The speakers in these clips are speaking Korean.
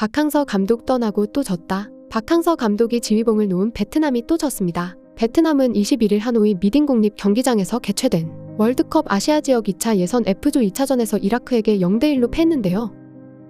박항서 감독 떠나고 또 졌다. 박항서 감독이 지휘봉을 놓은 베트남이 또 졌습니다. 베트남은 21일 하노이 미딘국립 경기장에서 개최된 월드컵 아시아 지역 2차 예선 F조 2차전에서 이라크에게 0대1로 패했는데요.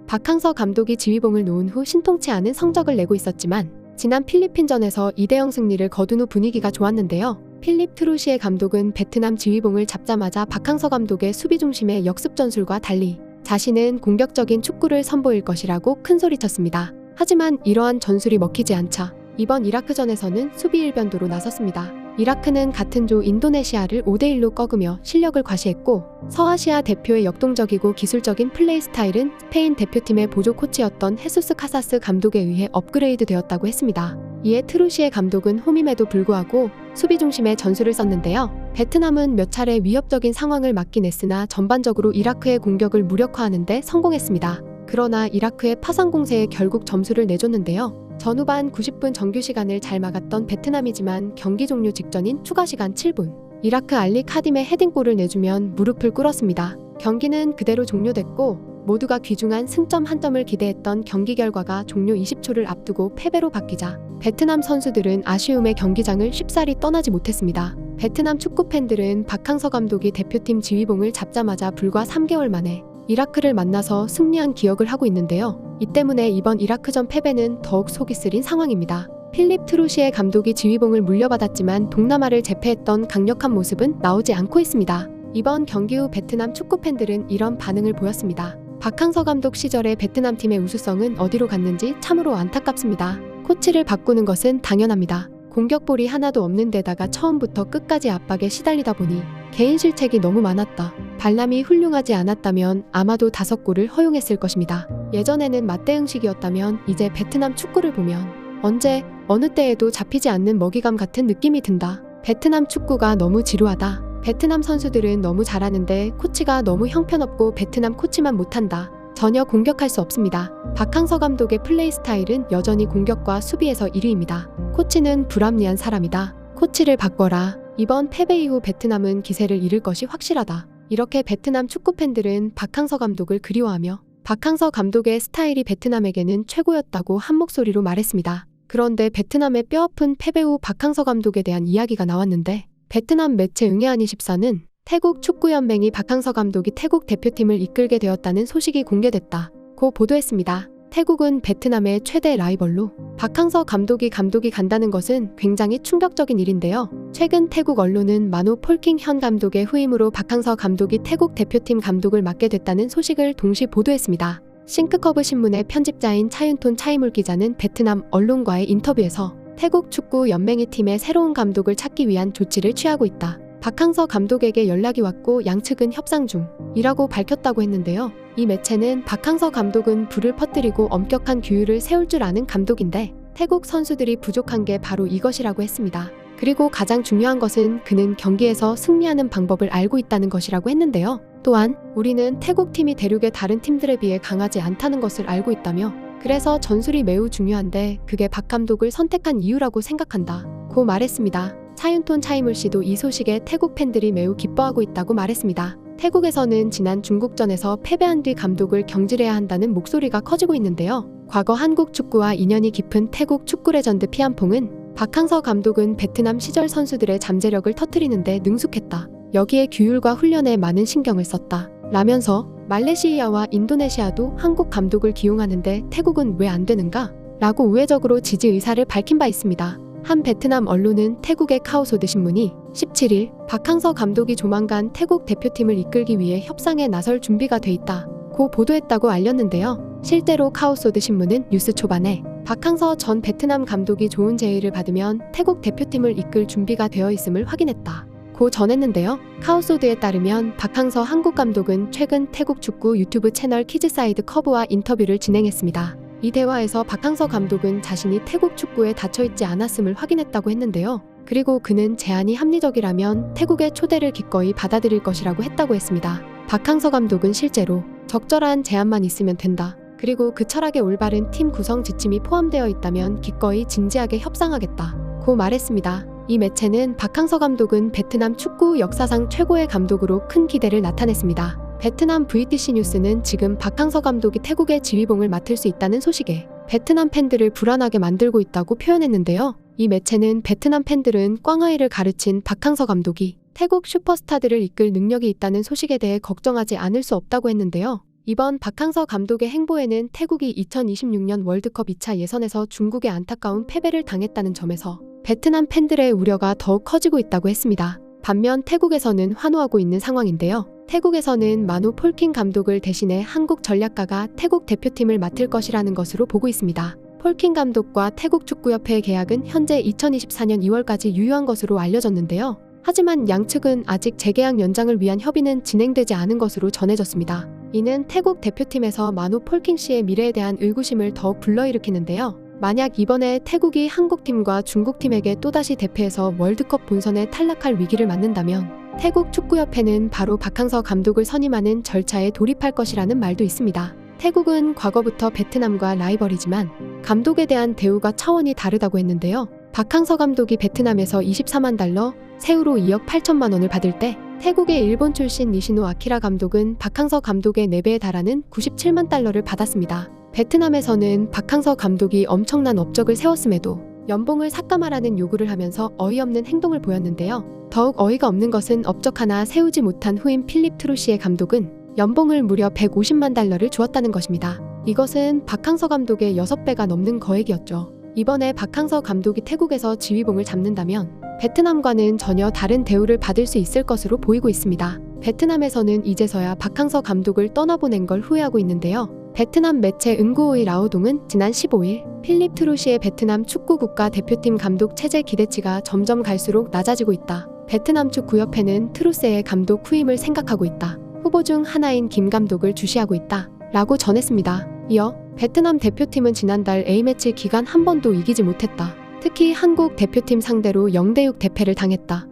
박항서 감독이 지휘봉을 놓은 후 신통치 않은 성적을 내고 있었지만 지난 필리핀전에서 2대0 승리를 거둔 후 분위기가 좋았는데요. 필립 트루시에 감독은 베트남 지휘봉을 잡자마자 박항서 감독의 수비 중심의 역습 전술과 달리 자신은 공격적인 축구를 선보일 것이라고 큰소리쳤습니다. 하지만 이러한 전술이 먹히지 않자 이번 이라크전에서는 수비 일변도로 나섰습니다. 이라크는 같은 조 인도네시아를 5대1로 꺾으며 실력을 과시했고 서아시아 대표의 역동적이고 기술적인 플레이 스타일은 스페인 대표팀의 보조 코치였던 헤수스 카사스 감독에 의해 업그레이드 되었다고 했습니다. 이에 트루시에 감독은 홈임에도 불구하고 수비 중심의 전술을 썼는데요. 베트남은 몇 차례 위협적인 상황을 막긴 했으나 전반적으로 이라크의 공격을 무력화하는 데 성공했습니다. 그러나 이라크의 파상 공세에 결국 점수를 내줬는데요. 전후반 90분 정규 시간을 잘 막았던 베트남이지만 경기 종료 직전인 추가 시간 7분 이라크 알리 카딤의 헤딩골을 내주면 무릎을 꿇었습니다. 경기는 그대로 종료됐고 모두가 귀중한 승점 한 점을 기대했던 경기 결과가 종료 20초를 앞두고 패배로 바뀌자 베트남 선수들은 아쉬움의 경기장을 쉽사리 떠나지 못했습니다. 베트남 축구 팬들은 박항서 감독이 대표팀 지휘봉을 잡자마자 불과 3개월 만에 이라크를 만나서 승리한 기억을 하고 있는데요. 이 때문에 이번 이라크전 패배는 더욱 속이 쓰린 상황입니다. 필립 트루시에 감독이 지휘봉을 물려받았지만 동남아를 제패했던 강력한 모습은 나오지 않고 있습니다. 이번 경기 후 베트남 축구 팬들은 이런 반응을 보였습니다. 박항서 감독 시절의 베트남 팀의 우수성은 어디로 갔는지 참으로 안타깝습니다. 코치를 바꾸는 것은 당연합니다. 공격볼이 하나도 없는 데다가 처음부터 끝까지 압박에 시달리다 보니 개인 실책이 너무 많았다. 발람이 훌륭하지 않았다면 아마도 5골을 허용했을 것입니다. 예전에는 맞대응식이었다면 이제 베트남 축구를 보면 언제 어느 때에도 잡히지 않는 먹이감 같은 느낌이 든다. 베트남 축구가 너무 지루하다. 베트남 선수들은 너무 잘하는데 코치가 너무 형편없고 베트남 코치만 못한다. 전혀 공격할 수 없습니다. 박항서 감독의 플레이 스타일은 여전히 공격과 수비에서 1위입니다. 코치는 불합리한 사람이다. 코치를 바꿔라. 이번 패배 이후 베트남은 기세를 잃을 것이 확실하다. 이렇게 베트남 축구 팬들은 박항서 감독을 그리워하며 박항서 감독의 스타일이 베트남에게는 최고였다고 한 목소리로 말했습니다. 그런데 베트남의 뼈아픈 패배 후 박항서 감독에 대한 이야기가 나왔는데 베트남 매체 응애한24는 태국 축구연맹이 박항서 감독이 태국 대표팀을 이끌게 되었다는 소식이 공개됐다고 보도했습니다. 태국은 베트남의 최대 라이벌로 박항서 감독이 간다는 것은 굉장히 충격적인 일인데요. 최근 태국 언론은 마노 폴킹 현 감독의 후임으로 박항서 감독이 태국 대표팀 감독을 맡게 됐다는 소식을 동시 보도했습니다. 싱크커브 신문의 편집자인 차윤톤 차이물 기자는 베트남 언론과의 인터뷰에서 태국 축구 연맹이 팀의 새로운 감독을 찾기 위한 조치를 취하고 있다. 박항서 감독에게 연락이 왔고 양측은 협상 중이라고 밝혔다고 했는데요. 이 매체는 박항서 감독은 불을 퍼뜨리고 엄격한 규율을 세울 줄 아는 감독인데 태국 선수들이 부족한 게 바로 이것이라고 했습니다. 그리고 가장 중요한 것은 그는 경기에서 승리하는 방법을 알고 있다는 것이라고 했는데요. 또한 우리는 태국 팀이 대륙의 다른 팀들에 비해 강하지 않다는 것을 알고 있다며 그래서 전술이 매우 중요한데 그게 박 감독을 선택한 이유라고 생각한다고 말했습니다. 차윤톤 차이물 씨도 이 소식에 태국 팬들이 매우 기뻐하고 있다고 말했습니다. 태국에서는 지난 중국전에서 패배한 뒤 감독을 경질해야 한다는 목소리가 커지고 있는데요. 과거 한국 축구와 인연이 깊은 태국 축구 레전드 피안퐁은 박항서 감독은 베트남 시절 선수들의 잠재력을 터뜨리는데 능숙했다. 여기에 규율과 훈련에 많은 신경을 썼다. 라면서 말레이시아와 인도네시아도 한국 감독을 기용하는데 태국은 왜 안 되는가? 라고 우회적으로 지지 의사를 밝힌 바 있습니다. 한 베트남 언론은 태국의 카오소드 신문이 17일 박항서 감독이 조만간 태국 대표팀을 이끌기 위해 협상에 나설 준비가 돼 있다고 보도했다고 알렸는데요. 실제로 카오소드 신문은 뉴스 초반에 박항서 전 베트남 감독이 좋은 제의를 받으면 태국 대표팀을 이끌 준비가 되어 있음을 확인했다고 전했는데요. 카오소드에 따르면 박항서 한국 감독은 최근 태국 축구 유튜브 채널 키즈사이드 커브와 인터뷰를 진행했습니다. 이 대화에서 박항서 감독은 자신이 태국 축구에 닫혀있지 않았음을 확인했다고 했는데요. 그리고 그는 제안이 합리적이라면 태국의 초대를 기꺼이 받아들일 것이라고 했다고 했습니다. 박항서 감독은 실제로 적절한 제안만 있으면 된다. 그리고 그 철학에 올바른 팀 구성 지침이 포함되어 있다면 기꺼이 진지하게 협상하겠다고 말했습니다. 이 매체는 박항서 감독은 베트남 축구 역사상 최고의 감독으로 큰 기대를 나타냈습니다. 베트남 VTC 뉴스는 지금 박항서 감독이 태국의 지휘봉을 맡을 수 있다는 소식에 베트남 팬들을 불안하게 만들고 있다고 표현했는데요. 이 매체는 베트남 팬들은 꽝아이를 가르친 박항서 감독이 태국 슈퍼스타들을 이끌 능력이 있다는 소식에 대해 걱정하지 않을 수 없다고 했는데요. 이번 박항서 감독의 행보에는 태국이 2026년 월드컵 2차 예선에서 중국에 안타까운 패배를 당했다는 점에서 베트남 팬들의 우려가 더욱 커지고 있다고 했습니다. 반면 태국에서는 환호하고 있는 상황인데요. 태국에서는 마누 폴킹 감독을 대신해 한국 전략가가 태국 대표팀을 맡을 것이라는 것으로 보고 있습니다. 폴킹 감독과 태국 축구협회의 계약은 현재 2024년 2월까지 유효한 것으로 알려졌는데요. 하지만 양측은 아직 재계약 연장을 위한 협의는 진행되지 않은 것으로 전해졌습니다. 이는 태국 대표팀에서 마누 폴킹 씨의 미래에 대한 의구심을 더욱 불러일으키는데요. 만약 이번에 태국이 한국팀과 중국팀에게 또다시 대패해서 월드컵 본선에 탈락할 위기를 맞는다면 태국 축구협회는 바로 박항서 감독을 선임하는 절차에 돌입할 것이라는 말도 있습니다. 태국은 과거부터 베트남과 라이벌이지만 감독에 대한 대우가 차원이 다르다고 했는데요. 박항서 감독이 베트남에서 24만 달러, 세후로 2억 8천만 원을 받을 때 태국의 일본 출신 니시노 아키라 감독은 박항서 감독의 4배에 달하는 97만 달러를 받았습니다. 베트남에서는 박항서 감독이 엄청난 업적을 세웠음에도 연봉을 삭감하라는 요구를 하면서 어이없는 행동을 보였는데요. 더욱 어이가 없는 것은 업적 하나 세우지 못한 후임 필립 트루시의 감독은 연봉을 무려 150만 달러를 주었다는 것입니다. 이것은 박항서 감독의 6배가 넘는 거액이었죠. 이번에 박항서 감독이 태국에서 지휘봉을 잡는다면 베트남과는 전혀 다른 대우를 받을 수 있을 것으로 보이고 있습니다. 베트남에서는 이제서야 박항서 감독을 떠나보낸 걸 후회하고 있는데요. 베트남 매체 응구오이 라오동은 지난 15일 필립 트루시의 베트남 축구 국가대표팀 감독 체제 기대치가 점점 갈수록 낮아지고 있다. 베트남 축구협회는 트루세의 감독 후임을 생각하고 있다. 후보 중 하나인 김 감독을 주시하고 있다. 라고 전했습니다. 이어 베트남 대표팀은 지난달 A매치 기간 한 번도 이기지 못했다. 특히 한국 대표팀 상대로 0대6 대패를 당했다.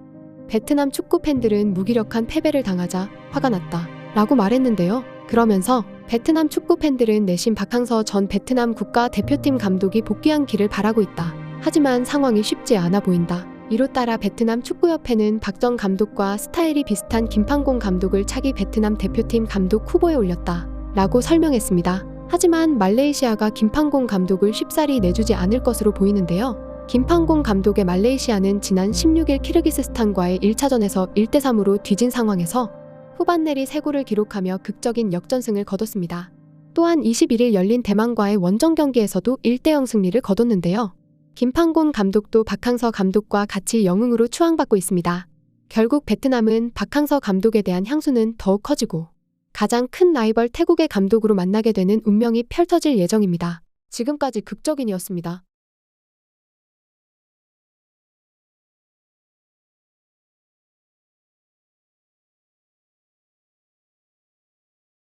베트남 축구 팬들은 무기력한 패배를 당하자 화가 났다. 라고 말했는데요. 그러면서 베트남 축구 팬들은 내심 박항서 전 베트남 국가대표팀 감독이 복귀한 길을 바라고 있다. 하지만 상황이 쉽지 않아 보인다. 이로 따라 베트남 축구협회는 박 전 감독과 스타일이 비슷한 김판공 감독을 차기 베트남 대표팀 감독 후보에 올렸다. 라고 설명했습니다. 하지만 말레이시아가 김판공 감독을 쉽사리 내주지 않을 것으로 보이는데요. 김판공 감독의 말레이시아는 지난 16일 키르기스스탄과의 1차전에서 1대3으로 뒤진 상황에서 후반 내리 3골을 기록하며 극적인 역전승을 거뒀습니다. 또한 21일 열린 대만과의 원정 경기에서도 1대0 승리를 거뒀는데요. 김판곤 감독도 박항서 감독과 같이 영웅으로 추앙받고 있습니다. 결국 베트남은 박항서 감독에 대한 향수는 더욱 커지고 가장 큰 라이벌 태국의 감독으로 만나게 되는 운명이 펼쳐질 예정입니다. 지금까지 극적인이었습니다.